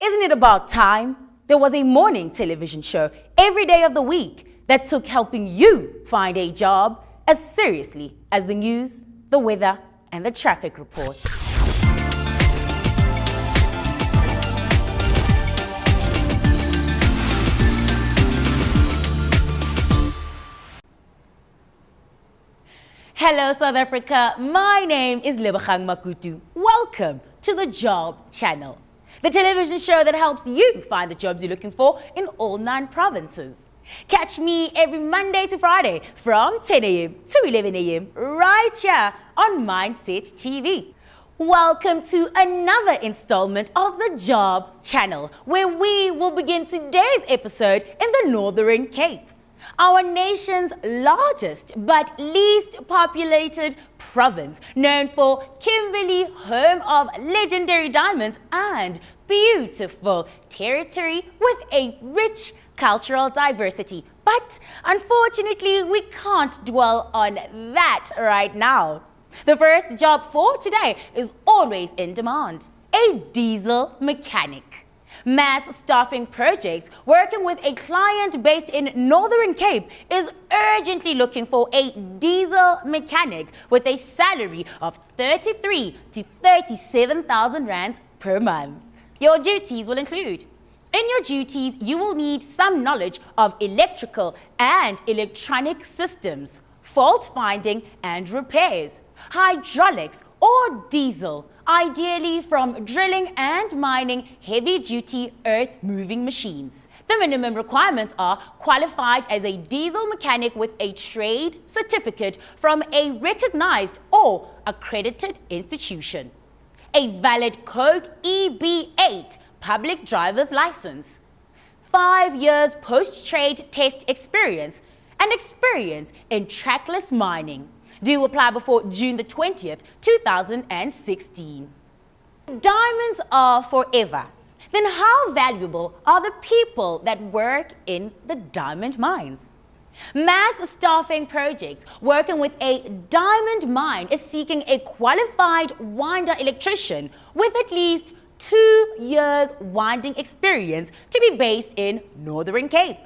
Isn't it about time there was a morning television show every day of the week that took helping you find a job as seriously as the news, the weather, and the traffic report? Hello South Africa, my name is Lebogang Makutu. Welcome to the Job Channel, the television show that helps you find the jobs you're looking for in all 9 provinces. Catch me every Monday to Friday from 10 a.m. to 11 a.m. right here on Mindset TV. Welcome to another installment of the Job Channel, where we will begin today's episode in the Northern Cape, our nation's largest but least populated province, known for Kimberley, home of legendary diamonds, and beautiful territory with a rich cultural diversity. But unfortunately, we can't dwell on that right now. The first job for today is always in demand: a diesel mechanic. Mass staffing projects working with a client based in Northern Cape is urgently looking for a diesel mechanic with a salary of 33 to 37,000 rands per month. Your duties will include: in your duties, you will need some knowledge of electrical and electronic systems, fault finding and repairs, hydraulics or diesel, ideally from drilling and mining heavy-duty earth-moving machines. The minimum requirements are qualified as a diesel mechanic with a trade certificate from a recognized or accredited institution, a valid code EB8 public driver's license, 5 years post-trade test experience, and experience in trackless mining. Do apply before June the 20th, 2016. Diamonds are forever. Then how valuable are the people that work in the diamond mines? Mass staffing projects working with a diamond mine is seeking a qualified winder electrician with at least 2 years winding experience to be based in Northern Cape.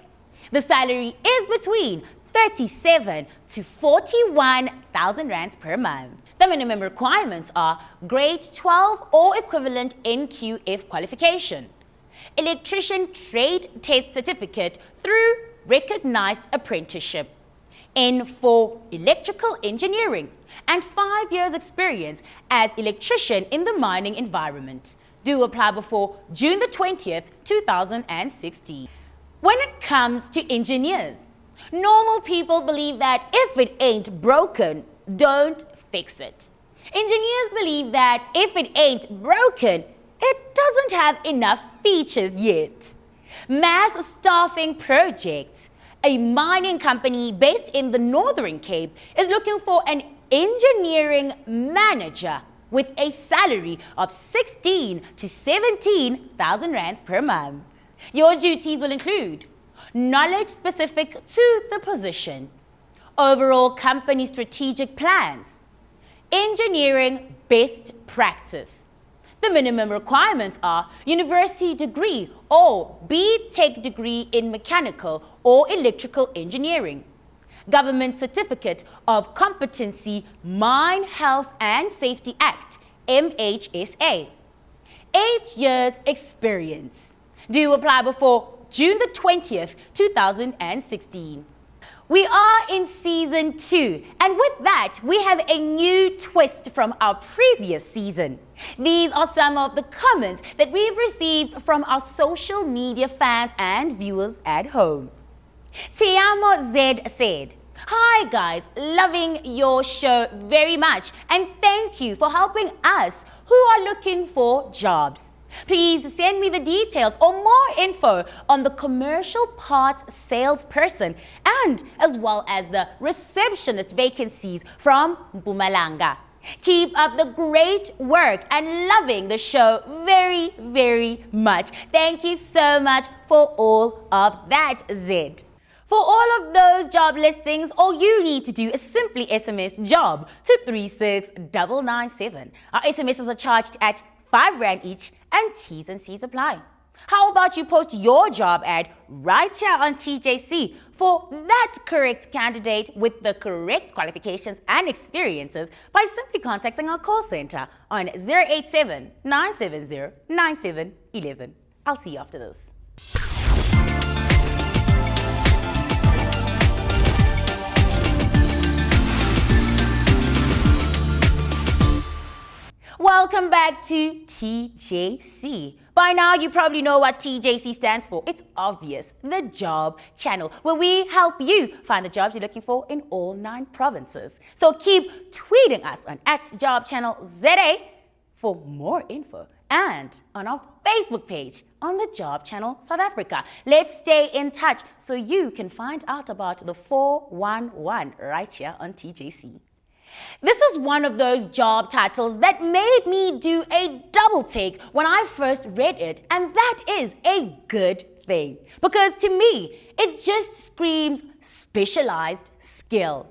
The salary is between 37 to 41,000 rands per month. The minimum requirements are grade 12 or equivalent NQF qualification, electrician trade test certificate through recognized apprenticeship, N for electrical engineering, and 5 years experience as electrician in the mining environment. Do apply before June the 20th, 2016. When it comes to engineers, normal people believe that if it ain't broken, don't fix it. Engineers believe that if it ain't broken, it doesn't have enough features yet. Mass staffing projects, a mining company based in the Northern Cape, is looking for an engineering manager with a salary of 16 to 17,000 rands per month. Your duties will include knowledge specific to the position, overall company strategic plans, engineering best practice. The minimum requirements are university degree or B.Tech degree in mechanical or electrical engineering, Government Certificate of Competency Mine Health and Safety Act, MHSA, 8 years experience. Do apply before June the 20th, 2016. We are in season 2, and with that, we have a new twist from our previous season. These are some of the comments that we've received from our social media fans and viewers at home. Tjc Z said, "Hi guys, loving your show very much, and thank you for helping us who are looking for jobs. Please send me the details or more info on the commercial parts salesperson and as well as the receptionist vacancies from Mpumalanga. Keep up the great work and loving the show very, very much." Thank you so much for all of that, Zed. For all of those job listings, all you need to do is simply SMS JOB to 36997. Our SMSs are charged at 5 Rand each and T's and C's apply. How about you post your job ad right here on TJC for that correct candidate with the correct qualifications and experiences by simply contacting our call center on 087 970 9711. I'll see you after this. Welcome back to TJC. By now, you probably know what TJC stands for. It's obvious, the Job Channel, where we help you find the jobs you're looking for in all 9 provinces. So keep tweeting us on @JobChannelZA for more info and on our Facebook page on the Job Channel South Africa. Let's stay in touch so you can find out about the 411 right here on TJC. This is one of those job titles that made me do a double take when I first read it, and that is a good thing because to me, it just screams specialized skill.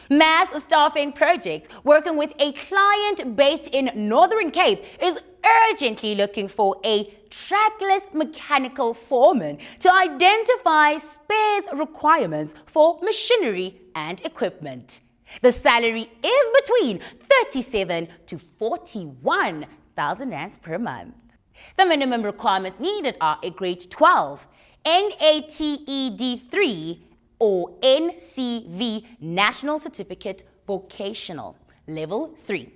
Mass staffing projects working with a client based in Northern Cape is urgently looking for a trackless mechanical foreman to identify spares requirements for machinery and equipment. The salary is between 37 to 41,000 rands per month. The minimum requirements needed are a grade 12, NATED3 or NCV National Certificate Vocational, Level 3,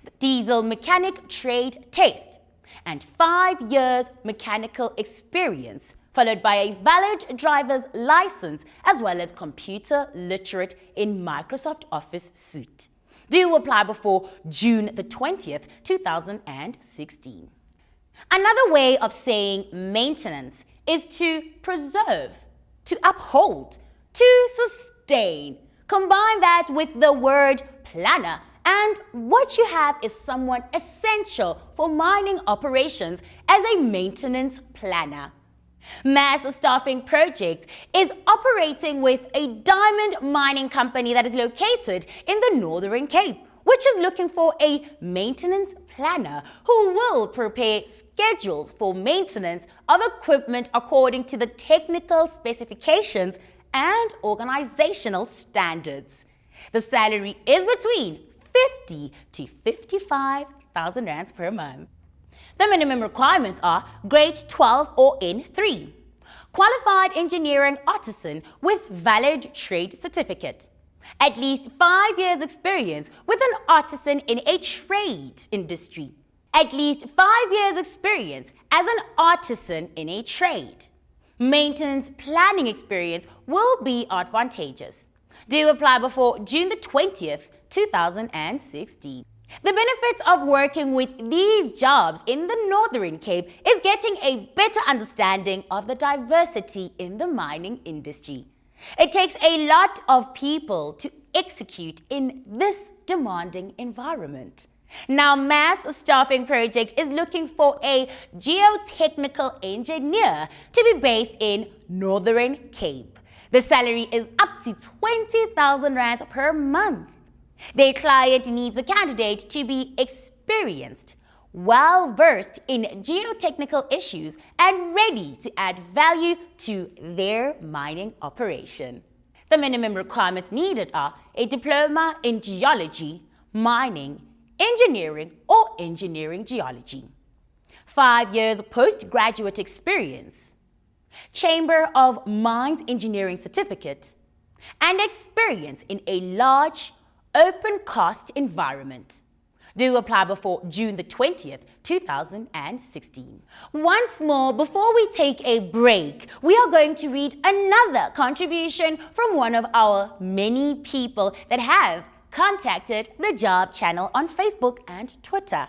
the diesel mechanic trade test, and 5 years mechanical experience, followed by a valid driver's license as well as computer literate in Microsoft Office suite. Do apply before June the 20th, 2016. Another way of saying maintenance is to preserve, to uphold, to sustain. Combine that with the word planner, and what you have is someone essential for mining operations as a maintenance planner. Mass Staffing Project is operating with a diamond mining company that is located in the Northern Cape, which is looking for a maintenance planner who will prepare schedules for maintenance of equipment according to the technical specifications and organizational standards. The salary is between 50 to 55,000 rands per month. The minimum requirements are grade 12 or N3, qualified engineering artisan with valid trade certificate, at least 5 years experience with an artisan in a trade industry, at least 5 years experience as an artisan in a trade. Maintenance planning experience will be advantageous. Do apply before June the 20th, 2016. The benefits of working with these jobs in the Northern Cape is getting a better understanding of the diversity in the mining industry. It takes a lot of people to execute in this demanding environment. Now, Mass Staffing Project is looking for a geotechnical engineer to be based in Northern Cape. The salary is up to 20,000 rands per month. Their client needs the candidate to be experienced, well-versed in geotechnical issues, and ready to add value to their mining operation. The minimum requirements needed are a diploma in geology, mining, engineering, or engineering geology, 5 years postgraduate experience, Chamber of Mines Engineering certificate, and experience in a large open cost environment. Do apply before June the 20th, 2016. Once more, before we take a break, we are going to read another contribution from one of our many people that have contacted the Job Channel on Facebook and Twitter.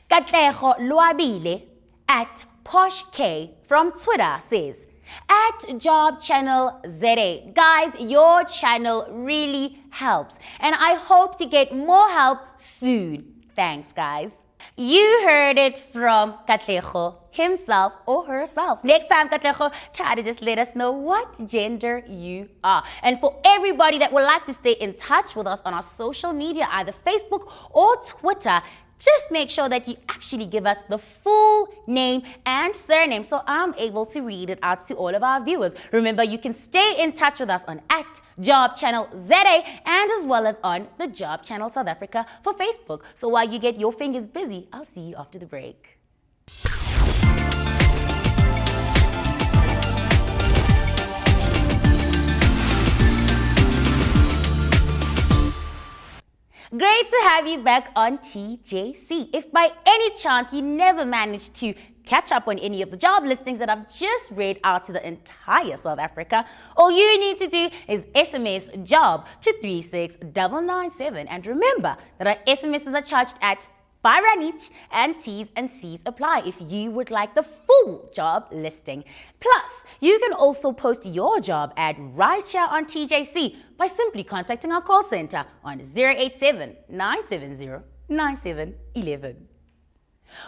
Katlego Luabile at Posh K from Twitter says, at Job Channel ZA, guys, your channel really helps, and I hope to get more help soon. Thanks, guys. You heard it from Katlego himself or herself. Next time, Katlego, try to just let us know what gender you are. And for everybody that would like to stay in touch with us on our social media, either Facebook or Twitter, Just make sure that you actually give us the full name and surname so I'm able to read it out to all of our viewers. Remember, you can stay in touch with us on @JobChannelZA and as well as on the Job Channel South Africa for Facebook. So while you get your fingers busy, I'll see you after the break. Great to have you back on TJC. If by any chance you never managed to catch up on any of the job listings that I've just read out to the entire South Africa, all you need to do is SMS JOB to 36997. And remember that our SMSs are charged at R5 each and T's and C's apply if you would like the full job listing. Plus, you can also post your job ad right here on TJC by simply contacting our call center on 087-970-9711.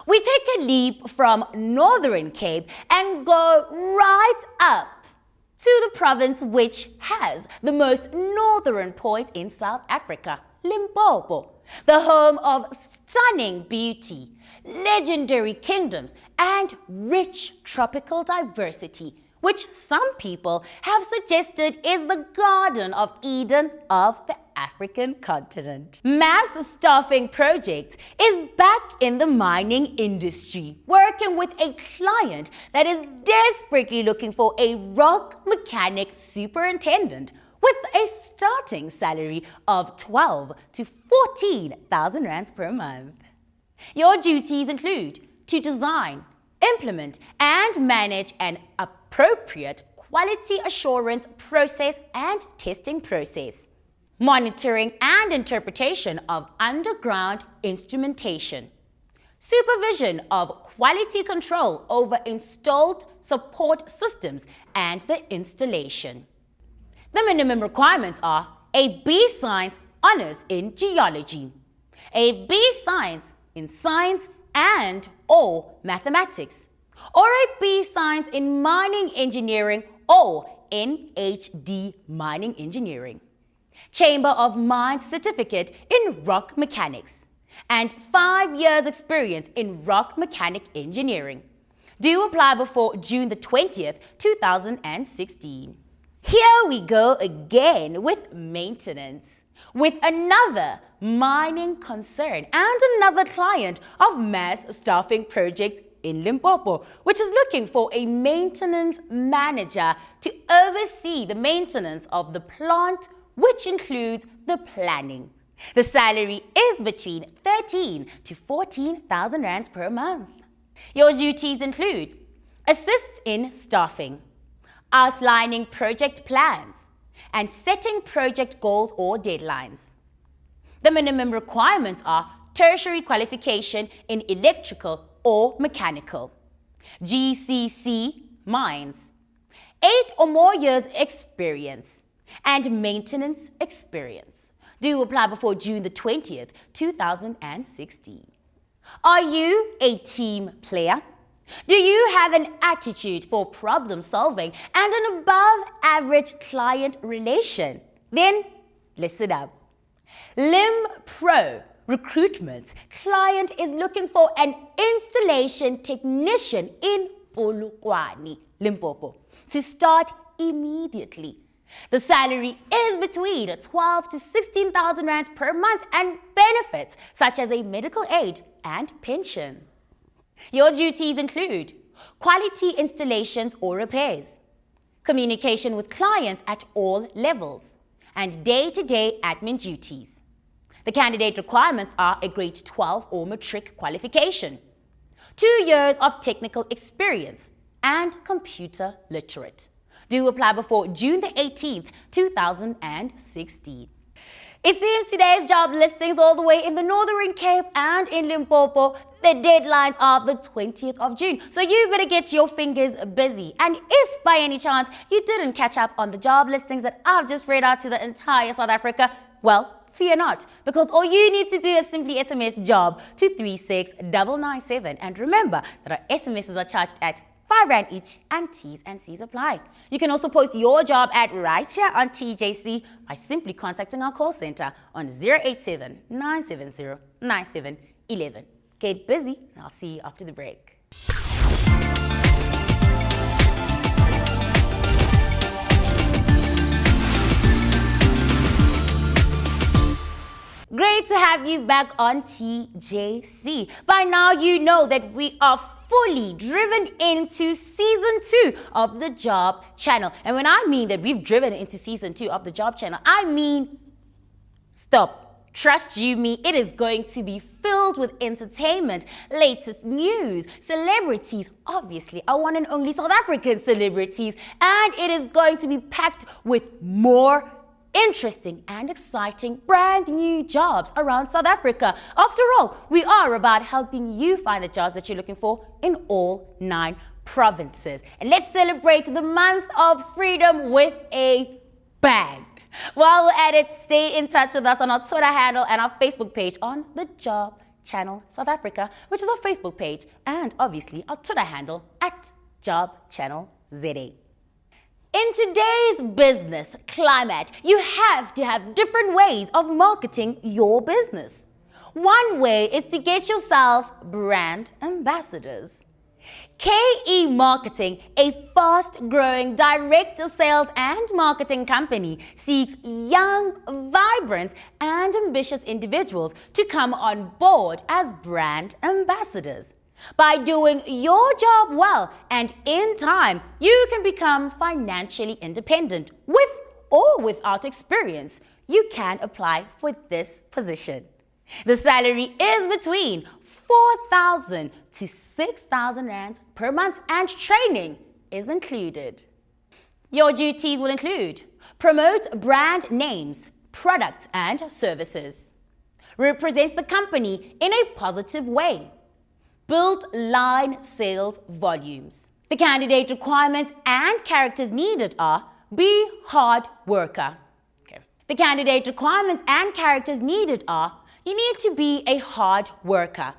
We take a leap from Northern Cape and go right up to the province which has the most northern point in South Africa, Limpopo, the home of stunning beauty, legendary kingdoms, and rich tropical diversity, which some people have suggested is the Garden of Eden of the African continent. Mass Staffing Projects is back in the mining industry, working with a client that is desperately looking for a rock mechanic superintendent with a starting salary of 12 to 14,000 rands per month. Your duties include to design, implement, and manage an appropriate quality assurance process and testing process, monitoring and interpretation of underground instrumentation, supervision of quality control over installed support systems and the installation. The minimum requirements are a B Science Honours in Geology, a B Science in Science and or Mathematics, or a B Science in Mining Engineering or NHD Mining Engineering, Chamber of Mines Certificate in Rock Mechanics, and 5 years experience in Rock Mechanic Engineering. Do apply before June the 20th, 2016. Here we go again with maintenance, with another mining concern and another client of Mass Staffing Projects in Limpopo, which is looking for a maintenance manager to oversee the maintenance of the plant, which includes the planning. The salary is between 13 to 14,000 rands per month. Your duties include assist in staffing, outlining project plans, and setting project goals or deadlines. The minimum requirements are tertiary qualification in electrical or mechanical, GCC mines, 8 or more years experience, and maintenance experience. Do apply before June the 20th, 2016. Are you a team player? Do you have an attitude for problem solving and an above average client relation? Then listen up. Lim Pro Recruitment client is looking for an installation technician in Polokwane, Limpopo, to start immediately. The salary is between 12 to 16,000 rands per month and benefits such as a medical aid and pension. Your duties include quality installations or repairs, communication with clients at all levels, and day-to-day admin duties. The candidate requirements are a grade 12 or matric qualification, 2 years of technical experience, and computer literate. Do apply before June the 18th, 2016. It seems today's job listings all the way in the Northern Cape and in Limpopo, the deadlines are the 20th of June. So you better get your fingers busy. And if by any chance you didn't catch up on the job listings that I've just read out to the entire South Africa, well, fear not, because all you need to do is simply SMS JOB to 36997. And remember that our SMSs are charged at R5 each and T's and C's apply. You can also post your job ad right here on TJC by simply contacting our call center on 087-970-9711. 11. Get busy, and I'll see you after the break. Great to have you back on TJC. By now you know that we are fully driven into season 2 of the Job Channel. And when I mean that we've driven into season 2 of the Job Channel, I mean, stop. Trust you me, it is going to be filled with entertainment, latest news, celebrities, obviously our one and only South African celebrities, and it is going to be packed with more interesting and exciting brand new jobs around South Africa. After all, we are about helping you find the jobs that you're looking for in all 9 provinces. And let's celebrate the month of freedom with a bang. While we're at it, stay in touch with us on our Twitter handle and our Facebook page on the Job Channel South Africa, which is our Facebook page, and obviously our Twitter handle at Job Channel ZA. In today's business climate, you have to have different ways of marketing your business. One way is to get yourself brand ambassadors. KE Marketing, a fast-growing direct-to-sales and marketing company, seeks young, vibrant, and ambitious individuals to come on board as brand ambassadors. By doing your job well and in time, you can become financially independent. With or without experience, you can apply for this position. The salary is between 4,000 to 6,000 rands per month, and training is included. Your duties will include: promote brand names, products, and services, represent the company in a positive way, build line sales volumes. The candidate requirements and characters needed are: be hard worker. The candidate requirements and characters needed are: you need to be a hard worker,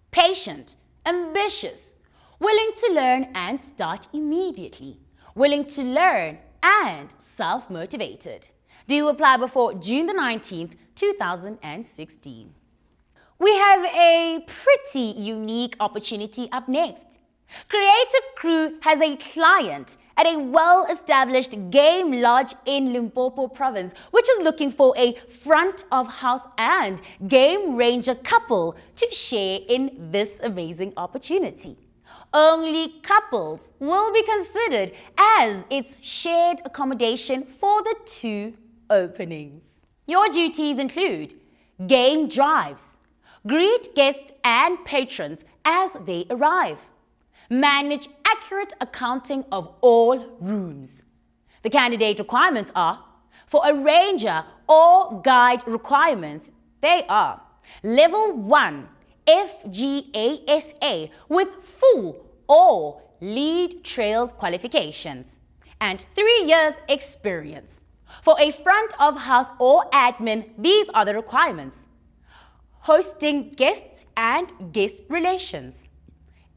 patient, ambitious, willing to learn and start immediately, willing to learn and self-motivated. Do apply before June the 19th, 2016. We have a pretty unique opportunity up next. Creative Crew has a client at a well-established game lodge in Limpopo province, which is looking for a front of house and game ranger couple to share in this amazing opportunity. Only couples will be considered, as it's shared accommodation for the 2 openings. Your duties include: game drives, greet guests and patrons as they arrive, manage accurate accounting of all rooms. The candidate requirements are: for a ranger or guide requirements, they are level 1 FGASA with full or lead trails qualifications and 3 years experience. For a front of house or admin, these are the requirements: hosting guests and guest relations.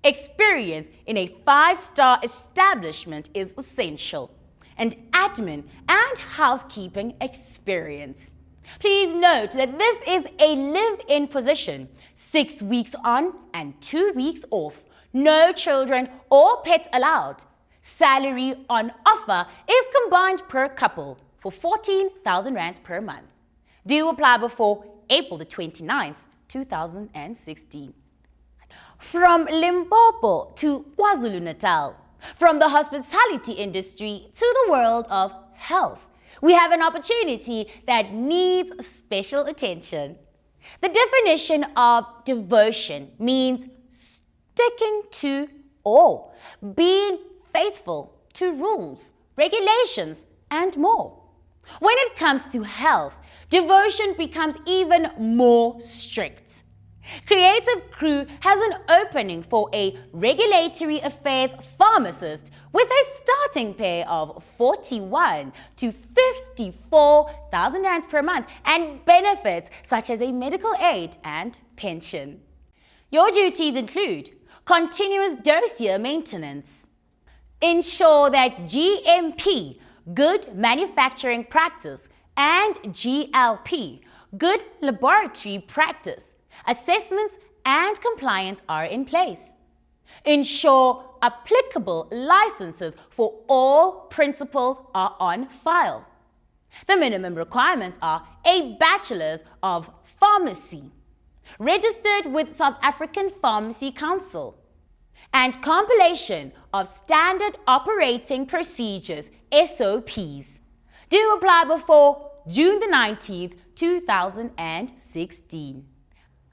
Experience in a 5-star establishment is essential, and admin and housekeeping experience. Please note that this is a live-in position, 6 weeks on and 2 weeks off. No children or pets allowed. Salary on offer is combined per couple for 14,000 rands per month. Do apply before April the 29th, 2016. From Limpopo to KwaZulu-Natal, from the hospitality industry to the world of health, we have an opportunity that needs special attention. The definition of devotion means sticking to or being faithful to rules, regulations, and more. When it comes to health, devotion becomes even more strict. Creative Crew has an opening for a regulatory affairs pharmacist with a starting pay of 41 to 54,000 rands per month and benefits such as a medical aid and pension. Your duties include continuous dossier maintenance, ensure that GMP, good manufacturing practice, and GLP, good laboratory practice, assessments and compliance are in place. Ensure applicable licenses for all principals are on file. The minimum requirements are a Bachelor's of Pharmacy, registered with South African Pharmacy Council, and compilation of Standard Operating Procedures, SOPs. Do apply before June the 19th, 2016.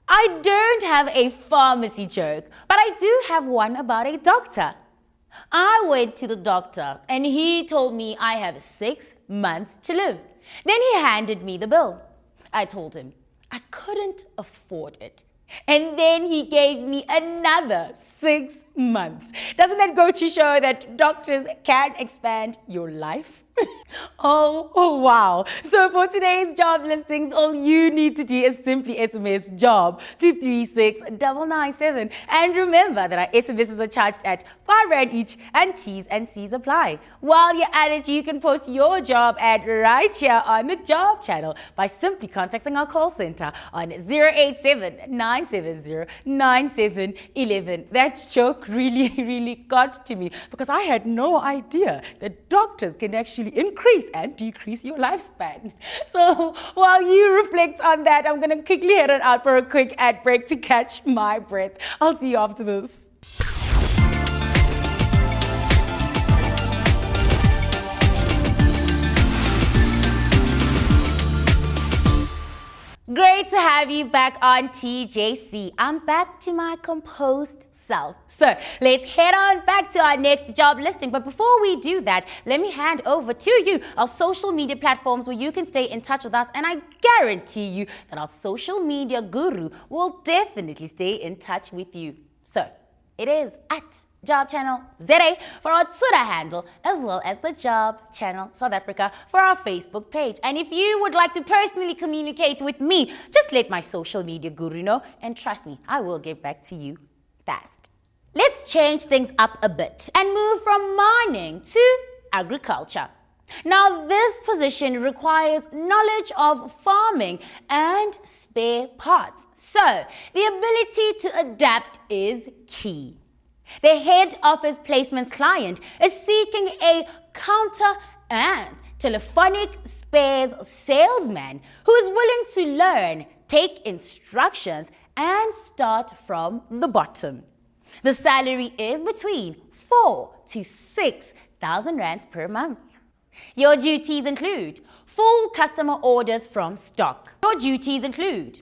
I don't have a pharmacy joke, but I do have one about a doctor. I went to the doctor and he told me I have 6 months to live. Then he handed me the bill. I told him I couldn't afford it. And then he gave me another 6 months. Doesn't that go to show that doctors can expand your life? Oh wow. So for today's job listings, all you need to do is simply SMS job to 36997. And remember that our SMSs are charged at R5 each and T's and C's apply. While you're at it, you can post your job ad right here on the job channel by simply contacting our call center on 087-970-9711. That joke really got to me because I had no idea that doctors can actually increase and decrease your lifespan. So while you reflect on that, I'm going to quickly head on out for a quick ad break to catch my breath. I'll see you after this. Great to have you back on TJC. I'm back to my composed self. So let's head on back to our next job listing. But before we do that, let me hand over to you our social media platforms where you can stay in touch with us. And I guarantee you that our social media guru will definitely stay in touch with you. So it is at Job Channel ZA for our Twitter handle, as well as the Job Channel South Africa for our Facebook page. And if you would like to personally communicate with me, just let my social media guru know, and trust me, I will get back to you fast. Let's change things up a bit and move from mining to agriculture. Now, this position requires knowledge of farming and spare parts. So, the ability to adapt is key. The head office placements client is seeking a counter and telephonic spares salesman who is willing to learn, take instructions, and start from the bottom. The salary is between 4,000 to 6,000 rands per month. Your duties include full customer orders from stock. Your duties include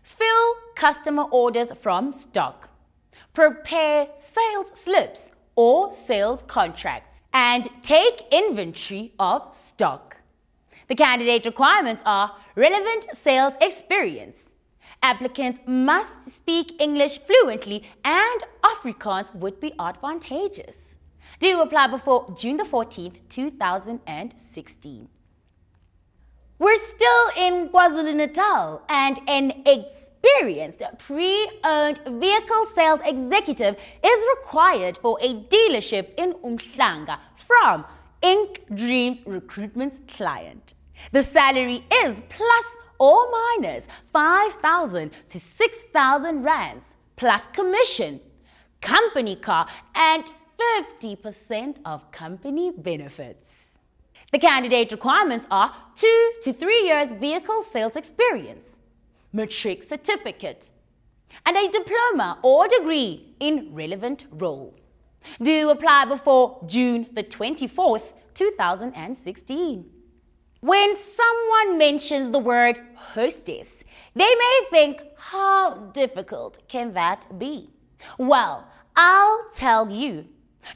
fill customer orders from stock, prepare sales slips or sales contracts, and take inventory of stock. The candidate requirements are relevant sales experience. Applicants must speak English fluently, and Afrikaans would be advantageous. Do apply before June the 14th, 2016. We're still in KwaZulu-Natal, and an experienced pre-owned vehicle sales executive is required for a dealership in Umhlanga from Ink Dreams Recruitment client. The salary is plus or minus 5,000 to 6,000 rands, plus commission, company car, and 50% of company benefits. The candidate requirements are 2 to 3 years vehicle sales experience, matric certificate, and a diploma or degree in relevant roles. Do apply before June the 24th, 2016. When someone mentions the word hostess, they may think, how difficult can that be? Well, I'll tell you,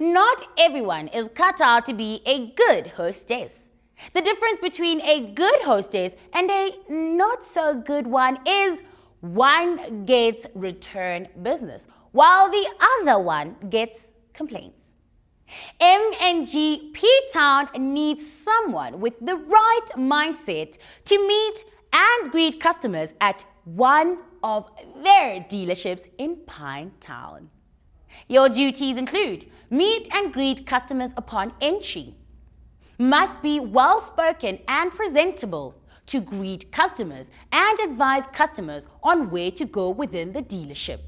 not everyone is cut out to be a good hostess. The difference between a good hostess and a not so good one is one gets return business, while the other one gets complaints. M&G P-Town needs someone with the right mindset to meet and greet customers at one of their dealerships in Pinetown. Your duties include meet and greet customers upon entry, must be well-spoken and presentable to greet customers and advise customers on where to go within the dealership.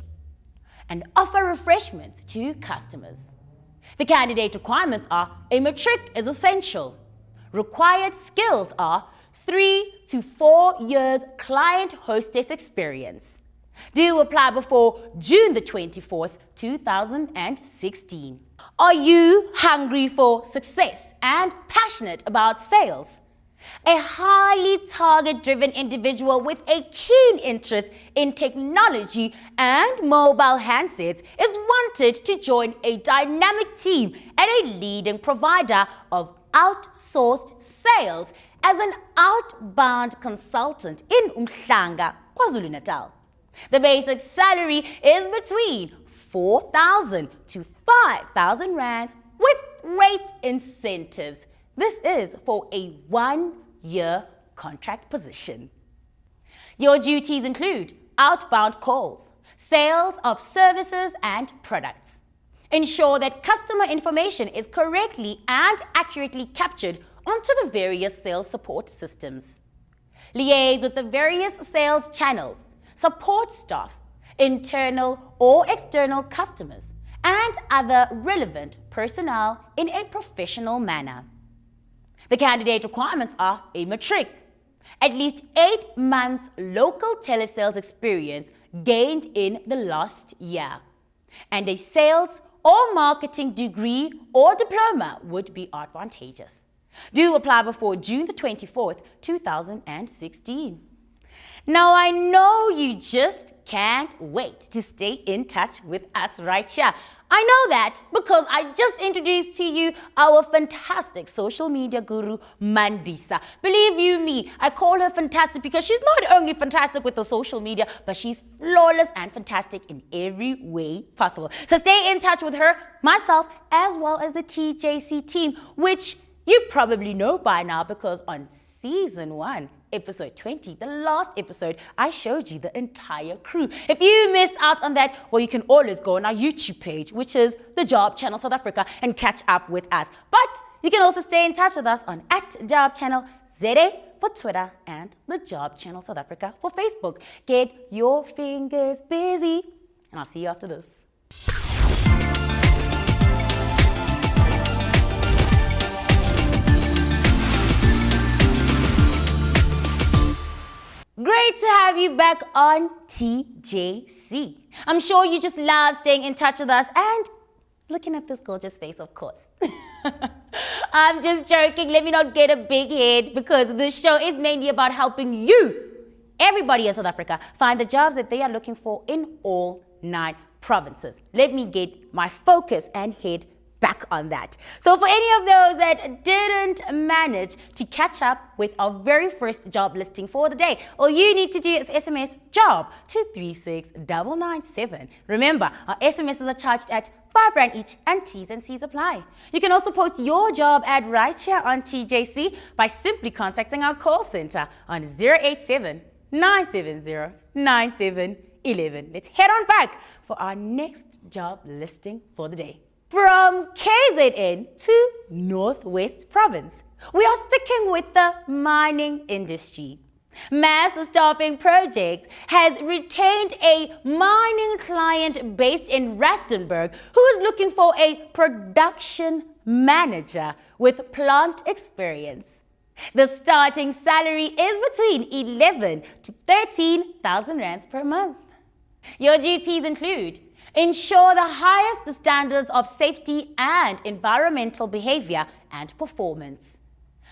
and offer refreshments to customers. The candidate requirements are a matric is essential. Required skills are 3 to 4 years client hostess experience. Do apply before June the 24th, 2016. Are you hungry for success and passionate about sales? A highly target-driven individual with a keen interest in technology and mobile handsets is wanted to join a dynamic team at a leading provider of outsourced sales as an outbound consultant in Umhlanga, KwaZulu-Natal. The basic salary is between 4,000 to 5,000 Rand with rate incentives. This is for a 1-year contract position. Your duties include outbound calls, sales of services and products. Ensure that customer information is correctly and accurately captured onto the various sales support systems. Liaise with the various sales channels, support staff, internal or external customers, and other relevant personnel in a professional manner. The candidate requirements are a matric, at least 8 months local telesales experience gained in the last year, and a sales or marketing degree or diploma would be advantageous. Do apply before June the 24th, 2016. Now, I know you just can't wait to stay in touch with us right here. I know that because I just introduced to you our fantastic social media guru, Mandisa. Believe you me, I call her fantastic because she's not only fantastic with the social media, but she's flawless and fantastic in every way possible. So stay in touch with her, myself, as well as the TJC team, which you probably know by now because on Season 1, Episode 20, the last episode, I showed you the entire crew. If you missed out on that, well, you can always go on our YouTube page, which is the Job Channel South Africa, and catch up with us. But you can also stay in touch with us on @JobChannelZA for Twitter and the Job Channel South Africa for Facebook. Get your fingers busy, and I'll see you after this. Great to have you back on TJC. I'm sure you just love staying in touch with us and looking at this gorgeous face, of course. I'm just joking. Let me not get a big head because this show is mainly about helping you, everybody in South Africa, find the jobs that they are looking for in all 9 provinces. Let me get my focus and head back on that. So for any of those that didn't manage to catch up with our very first job listing for the day, all you need to do is SMS JOB to 36997. Remember, our SMSs are charged at R5 each and T's and C's apply. You can also post your job ad right here on TJC by simply contacting our call center on 087 970 9711. Let's head on back for our next job listing for the day. From KZN to Northwest Province, we are sticking with the mining industry. Mass Staffing Projects has retained a mining client based in Rustenburg who is looking for a production manager with plant experience. The starting salary is between 11 to 13,000 Rands per month. Your duties include ensure the highest standards of safety and environmental behavior and performance.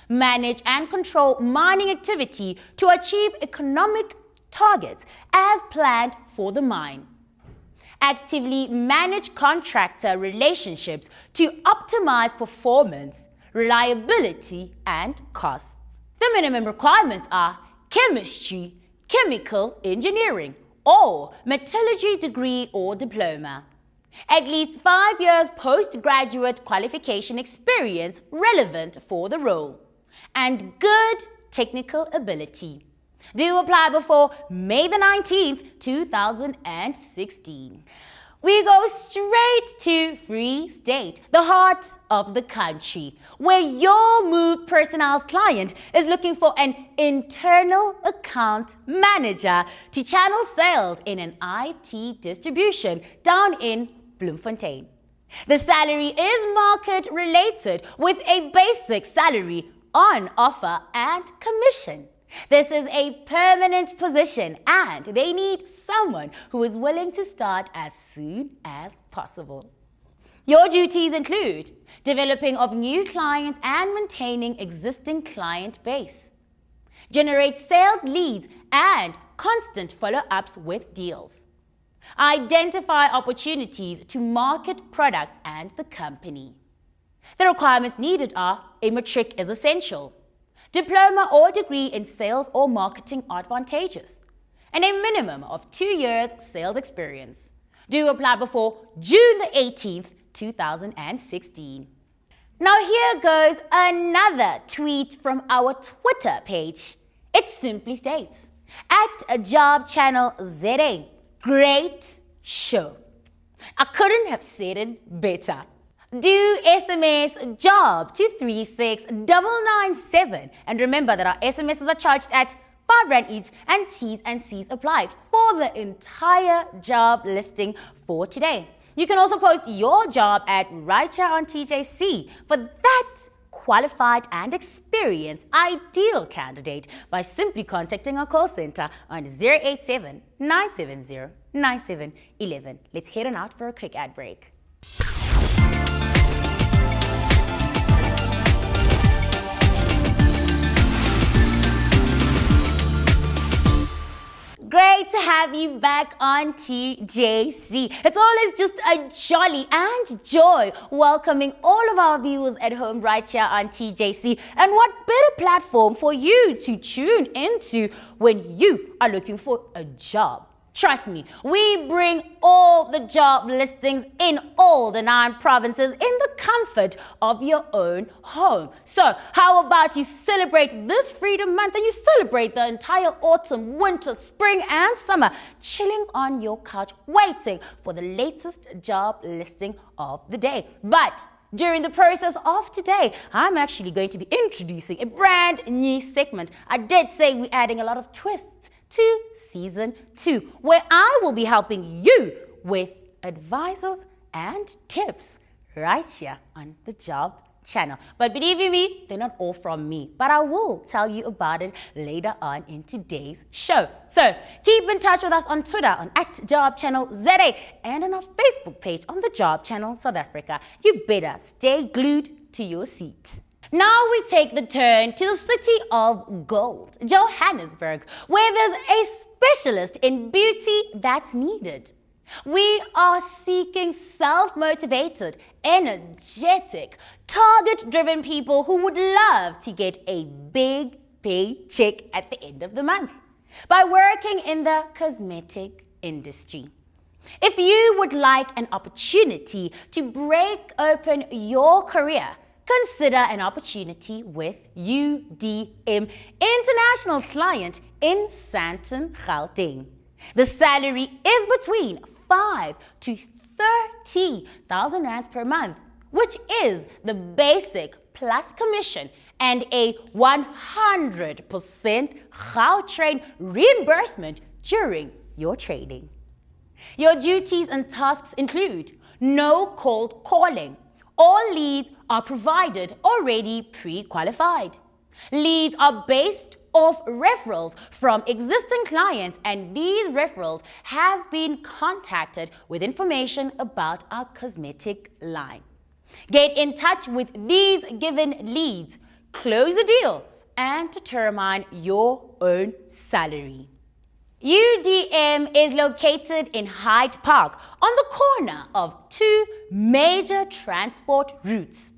Manage and control mining activity to achieve economic targets as planned for the mine. Actively manage contractor relationships to optimize performance, reliability, and costs. The minimum requirements are chemistry, chemical engineering, or metallurgy degree or diploma. At least 5 years postgraduate qualification experience relevant for the role. And good technical ability. Do apply before May the 19th, 2016. We go straight to Free State, the heart of the country, where your Move Personal's client is looking for an internal account manager to channel sales in an IT distribution down in Bloemfontein. The salary is market related with a basic salary on offer and commission. This is a permanent position and they need someone who is willing to start as soon as possible. Your duties include developing of new clients and maintaining existing client base. Generate sales leads and constant follow-ups with deals. Identify opportunities to market product and the company. The requirements needed are a matric is essential, diploma or degree in sales or marketing advantageous, and a minimum of 2 years sales experience. Do apply before June the 18th, 2016. Now here goes another tweet from our Twitter page. It simply states, @JobChannelZA, great show. I couldn't have said it better. Do SMS JOB to 36997. And remember that our SMSs are charged at R5 each and T's and C's apply for the entire job listing for today. You can also post your job at right here on TJC for that qualified and experienced ideal candidate by simply contacting our call center on 087 970 9711. Let's head on out for a quick ad break. Great to have you back on TJC. It's always just a jolly and joy welcoming all of our viewers at home right here on TJC. And what better platform for you to tune into when you are looking for a job? Trust me, we bring all the job listings in all the 9 provinces in the comfort of your own home. So how about you celebrate this Freedom Month and you celebrate the entire autumn, winter, spring and summer, chilling on your couch, waiting for the latest job listing of the day. But during the process of today, I'm actually going to be introducing a brand new segment. I did say we're adding a lot of twists to season 2, where I will be helping you with advices and tips right here on the Job Channel. But believe you me, they're not all from me, but I will tell you about it later on in today's show. So keep in touch with us on Twitter on @JobChannelZA and on our Facebook page on the Job Channel South Africa. You better stay glued to your seat. Now we take the turn to the city of gold, Johannesburg, where there's a specialist in beauty that's needed. We are seeking self-motivated, energetic, target-driven people who would love to get a big paycheck at the end of the month by working in the cosmetic industry. If you would like an opportunity to break open your career, consider an opportunity with UDM International's client in Sandton, Gauteng. The salary is between 5 to 30,000 rands per month, which is the basic plus commission and a 100% Gautrain reimbursement during your trading. Your duties and tasks include no cold calling. All leads are provided already pre-qualified. Leads are based off referrals from existing clients, and these referrals have been contacted with information about our cosmetic line. Get in touch with these given leads, close the deal, and determine your own salary. UDM is located in Hyde Park on the corner of 2 major transport routes.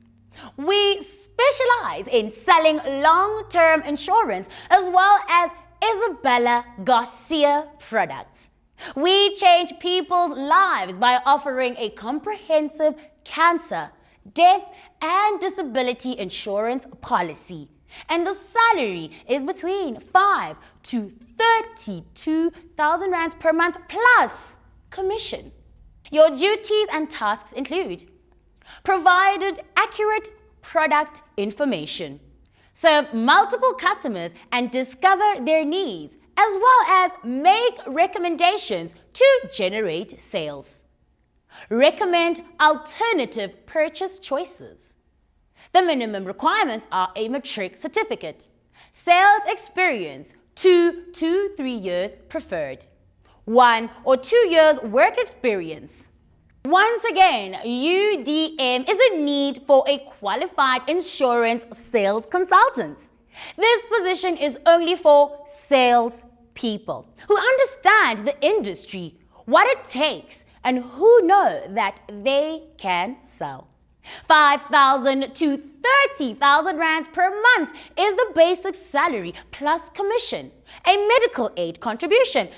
We specialize in selling long-term insurance as well as Isabella Garcia products. We change people's lives by offering a comprehensive cancer, death, and disability insurance policy. And the salary is between 5 to 32,000 rands per month plus commission. Your duties and tasks include provided accurate product information, serve multiple customers and discover their needs, as well as make recommendations to generate sales. Recommend alternative purchase choices. The minimum requirements are a matric certificate, sales experience 2 to 3 years preferred, 1 or 2 years work experience. Once again, UDM is in need for a qualified insurance sales consultant. This position is only for sales people who understand the industry, what it takes, and who know that they can sell. 5,000 to 30,000 rands per month is the basic salary plus commission, a medical aid contribution,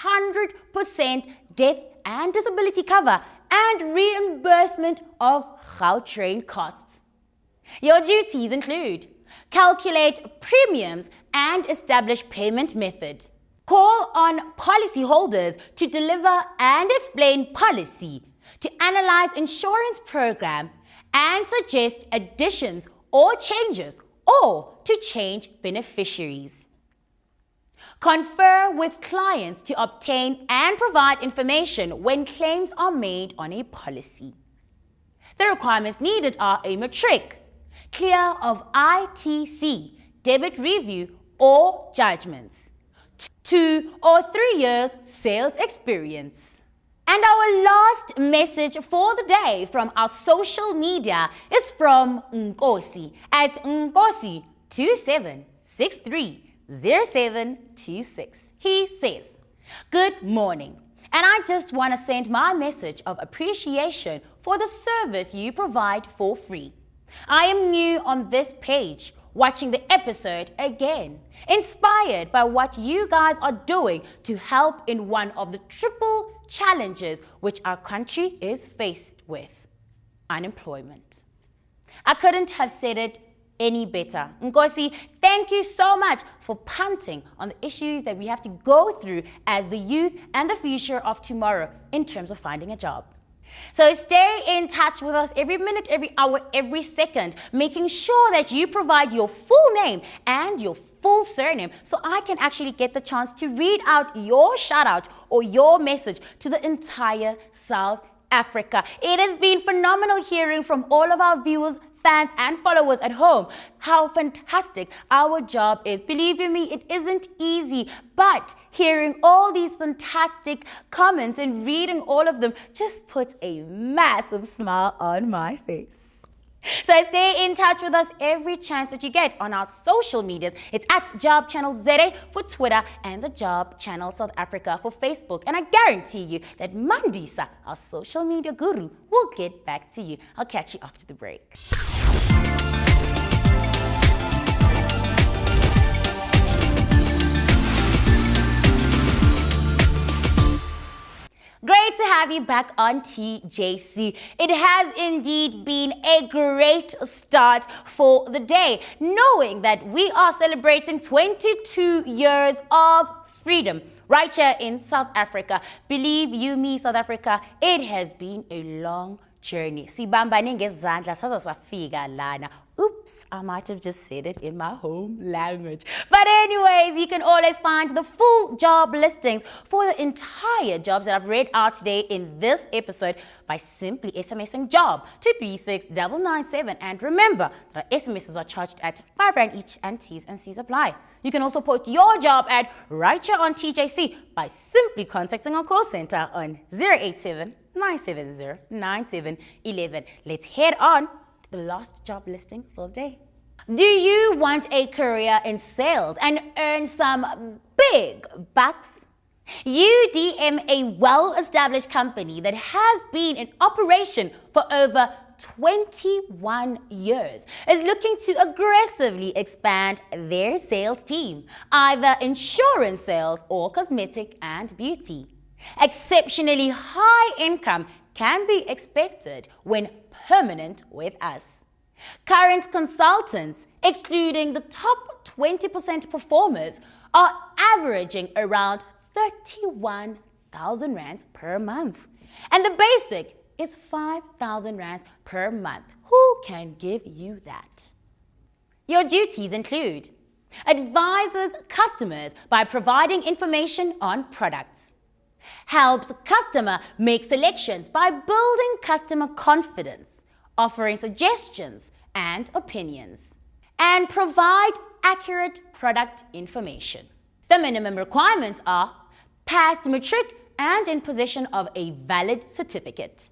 100% death and disability cover, and reimbursement of Gautrain costs. Your duties include calculate premiums and establish payment method. Call on policyholders to deliver and explain policy, to analyze insurance program, and suggest additions or changes, or to change beneficiaries. Confer with clients to obtain and provide information when claims are made on a policy. The requirements needed are a matric, clear of ITC, debit review or judgments, 2 or 3 years sales experience. And our last message for the day from our social media is from Nkosi at Nkosi27630726. He says, "Good morning, and I just want to send my message of appreciation for the service you provide for free. I am new on this page, watching the episode again, inspired by what you guys are doing to help in one of the triple challenges which our country is faced with: unemployment." I couldn't have said it any better. Nkosi, thank you so much for punting on the issues that we have to go through as the youth and the future of tomorrow in terms of finding a job. So stay in touch with us every minute, every hour, every second, making sure that you provide your full name and your full surname so I can actually get the chance to read out your shout out or your message to the entire South Africa. It has been phenomenal hearing from all of our viewers, fans and followers at home how fantastic our job is. Believe you me, it isn't easy, but hearing all these fantastic comments and reading all of them just puts a massive smile on my face. So stay in touch with us every chance that you get on our social medias. It's at Job Channel ZA for Twitter and the Job Channel South Africa for Facebook. And I guarantee you that Mandisa, our social media guru, will get back to you. I'll catch you after the break. Great to have you back on TJC. It has indeed been a great start for the day, knowing that we are celebrating 22 years of freedom right here in South Africa. Believe you me, South Africa, it has been a long journey. Sibambane ngezandla saza safika lana. Oops, I might have just said it in my home language. But anyways, you can always find the full job listings for the entire jobs that I've read out today in this episode by simply SMSing job to 36997. And remember that our SMSs are charged at R5 each and T's and C's apply. You can also post your job ad right here on TJC by simply contacting our call center on 087-970-9711. Let's head on to the last job listing for the day. Do you want a career in sales and earn some big bucks? UDM, a well-established company that has been in operation for over 21 years, is looking to aggressively expand their sales team, either insurance sales or cosmetic and beauty. Exceptionally high income can be expected when permanent with us. Current consultants, excluding the top 20% performers, are averaging around 31,000 rands per month. And the basic is 5,000 rands per month. Who can give you that? Your duties include advises customers by providing information on products, helps customer make selections by building customer confidence, offering suggestions and opinions, and provide accurate product information. The minimum requirements are passed matric and in possession of a valid certificate,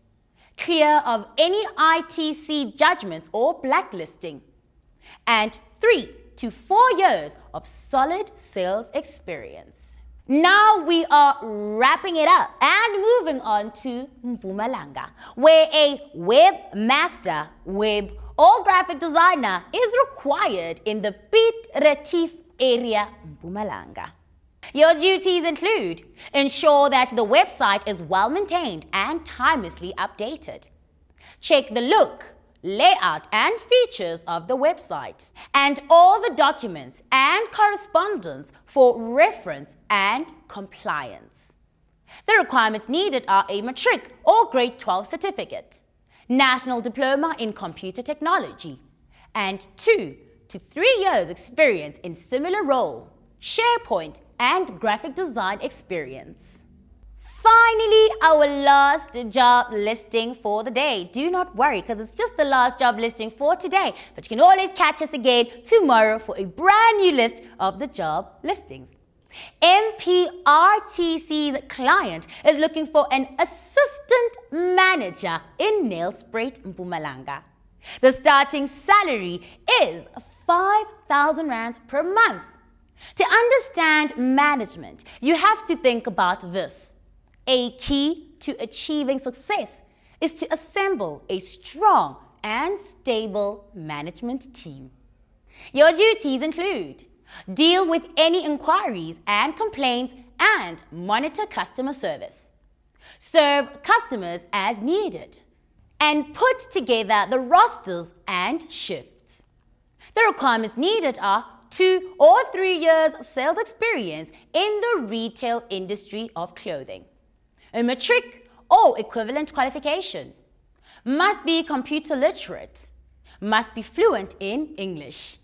clear of any ITC judgments or blacklisting, and 3 to 4 years of solid sales experience. Now we are wrapping it up and moving on to Mpumalanga, where a webmaster, web or graphic designer is required in the Piet Retief area, Mpumalanga. Your duties include ensure that the website is well maintained and timelessly updated. Check the look, layout and features of the website and all the documents and correspondence for reference and compliance. The requirements needed are a matric or grade 12 certificate, national diploma in computer technology, and 2 to 3 years experience in similar role, SharePoint and graphic design experience. Finally, our last job listing for the day. Do not worry, because it's just the last job listing for today. But you can always catch us again tomorrow for a brand new list of the job listings. MPRTC's client is looking for an assistant manager in Nelspruit, Mpumalanga. The starting salary is 5,000 rands per month. To understand management, you have to think about this. A key to achieving success is to assemble a strong and stable management team. Your duties include deal with any inquiries and complaints and monitor customer service, serve customers as needed, and put together the rosters and shifts. The requirements needed are 2 or 3 years sales experience in the retail industry of clothing, a matric or equivalent qualification, must be computer literate, must be fluent in English.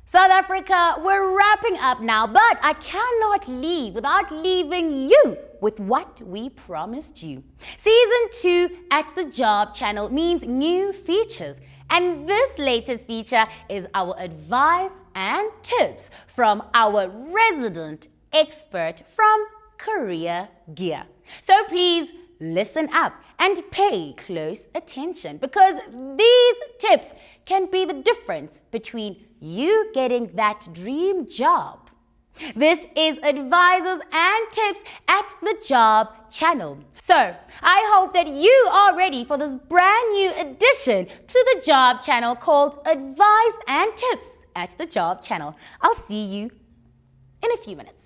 South Africa, we're wrapping up now, but I cannot leave without leaving you with what we promised you. Season 2 at the Job Channel means new features, and this latest feature is our advice and tips from our resident expert from Career Gear. So please listen up and pay close attention, because these tips can be the difference between you getting that dream job. This is advices and tips at the Job Channel. So I hope that you are ready for this brand new addition to the Job Channel called Advice and Tips at the Job Channel. I'll see you in a few minutes.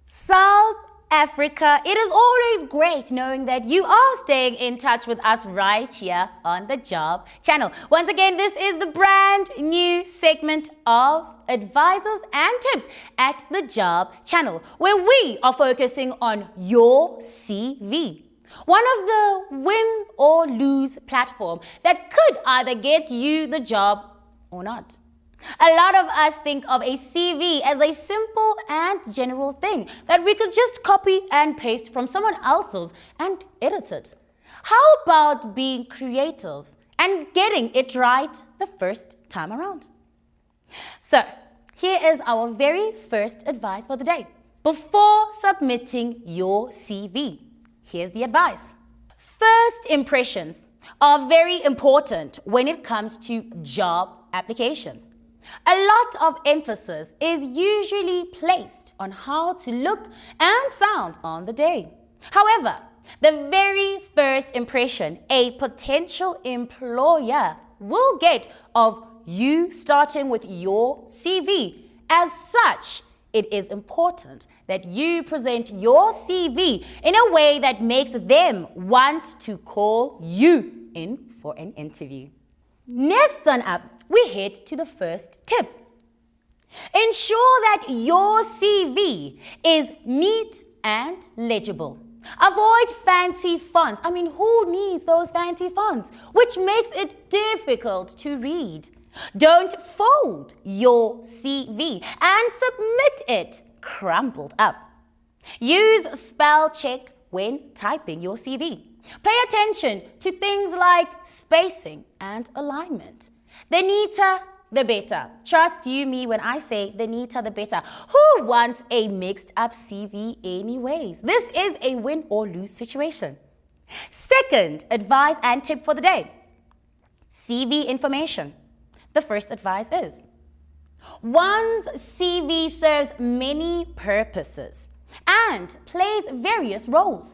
South Africa, it is always great knowing that you are staying in touch with us right here on the Job Channel. Once again, this is the brand new segment of advices and tips at the Job Channel, where we are focusing on your CV. One of the win or lose platform that could either get you the job or not. A lot of us think of a CV as a simple and general thing that we could just copy and paste from someone else's and edit it. How about being creative and getting it right the first time around? So, here is our very first advice for the day. Before submitting your CV, here's the advice. First impressions are very important when it comes to job applications. A lot of emphasis is usually placed on how to look and sound on the day. However, the very first impression a potential employer will get of you starting with your CV as such it is important that you present your CV in a way that makes them want to call you in for an interview. Next on up, we head to the first tip. Ensure that your CV is neat and legible. Avoid fancy fonts. Who needs those fancy fonts? Which makes it difficult to read. Don't fold your CV and submit it crumpled up. Use spell check when typing your CV. Pay attention to things like spacing and alignment. The neater, the better. Trust you me when I say the neater, the better. Who wants a mixed up CV anyways? This is a win or lose situation. Second advice and tip for the day. CV information. The first advice is, one's CV serves many purposes and plays various roles.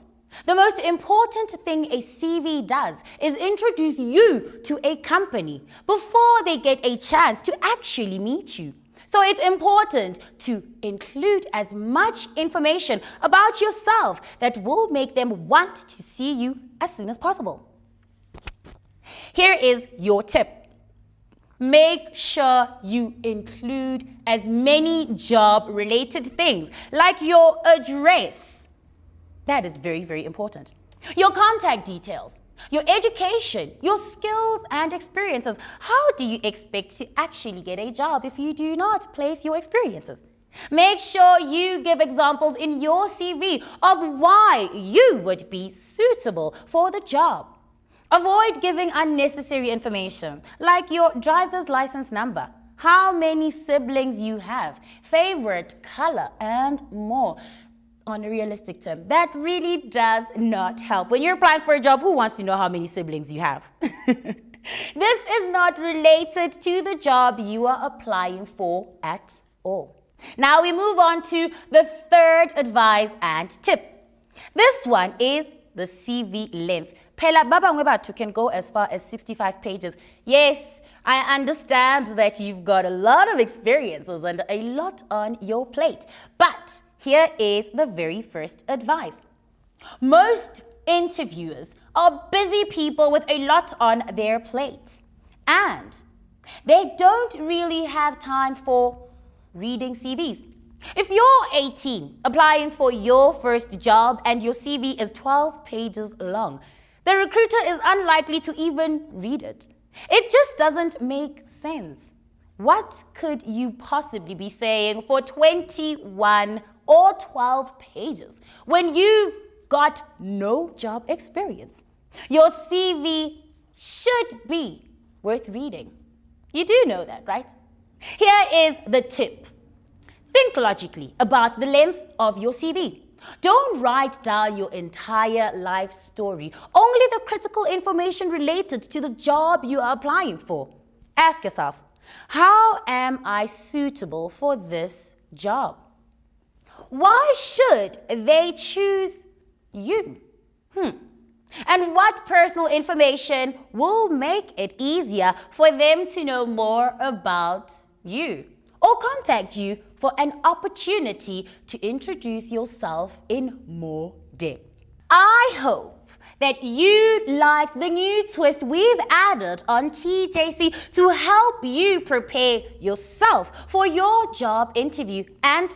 The most important thing a CV does is introduce you to a company before they get a chance to actually meet you. So it's important to include as much information about yourself that will make them want to see you as soon as possible. Here is your tip. Make sure you include as many job-related things like your address. That is very, very important. Your contact details, your education, your skills and experiences. How do you expect to actually get a job if you do not place your experiences? Make sure you give examples in your CV of why you would be suitable for the job. Avoid giving unnecessary information like your driver's license number, how many siblings you have, favorite color, and more. On a realistic term, that really does not help. When you're applying for a job, who wants to know how many siblings you have? This is not related to the job you are applying for at all. Now we move on to the third advice and tip. This one is the CV length. Phela baba ngwebatu can go as far as 65 pages. Yes, I understand that you've got a lot of experiences and a lot on your plate. But here is the very first advice. Most interviewers are busy people with a lot on their plate. And they don't really have time for reading CVs. If you're 18, applying for your first job and your CV is 12 pages long, the recruiter is unlikely to even read it. It just doesn't make sense. What could you possibly be saying for 21 or 12 pages when you've got no job experience? Your CV should be worth reading. You do know that, right? Here is the tip. Think logically about the length of your CV. Don't write down your entire life story, only the critical information related to the job you are applying for. Ask yourself, how am I suitable for this job? Why should they choose you? And what personal information will make it easier for them to know more about you or contact you for an opportunity to introduce yourself in more depth? I hope that you liked the new twist we've added on TJC to help you prepare yourself for your job interview and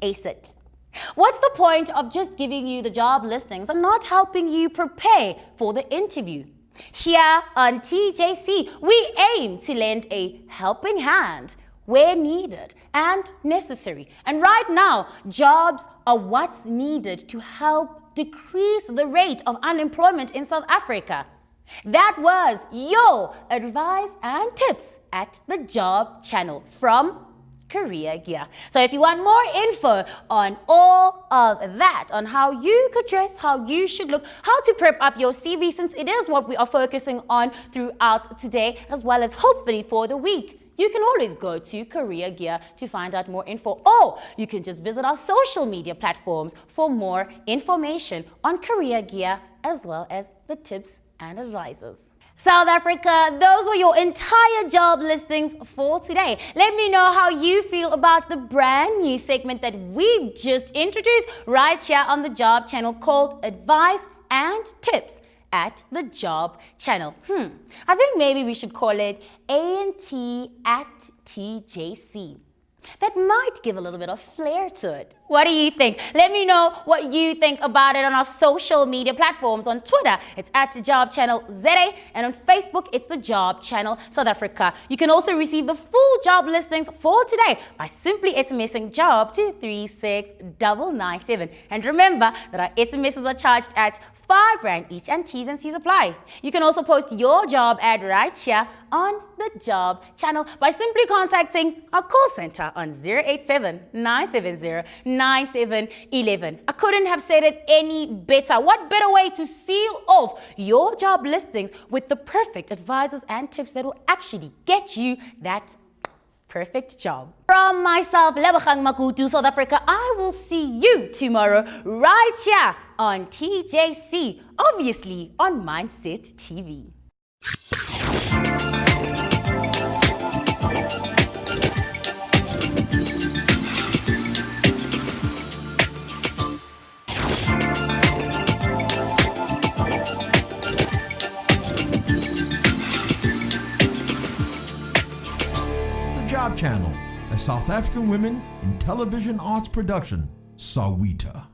ace it. What's the point of just giving you the job listings and not helping you prepare for the interview? Here on TJC, we aim to lend a helping hand where needed and necessary. And right now, jobs are what's needed to help decrease the rate of unemployment in South Africa. That was your advice and tips at the Job Channel from Career Gear. So if you want more info on all of that, on how you could dress, how you should look, how to prep up your CV, since it is what we are focusing on throughout today, as well as hopefully for the week, you can always go to Career Gear to find out more info, or you can just visit our social media platforms for more information on Career Gear, as well as the tips and advices. South Africa, those were your entire job listings for today. Let me know how you feel about the brand new segment that we've just introduced right here on the Job Channel called Advice and Tips at the Job Channel. I think maybe we should call it A&T at TJC. That might give a little bit of flair to it. What do you think? Let me know what you think about it on our social media platforms. On Twitter, it's at the Job Channel ZA, and on Facebook, it's the Job Channel South Africa. You can also receive the full job listings for today by simply SMSing job to 36997. And remember that our SMSs are charged at R5 each and T's and C's apply. You can also post your job ad right here on the Job Channel by simply contacting our call center on 087-970-9711. I couldn't have said it any better. What better way to seal off your job listings with the perfect advisors and tips that will actually get you that perfect job. From myself, Lebogang Makutu, South Africa, I will see you tomorrow right here on TJC, obviously on Mindset TV. Job Channel, a South African women in television arts production, Sawita.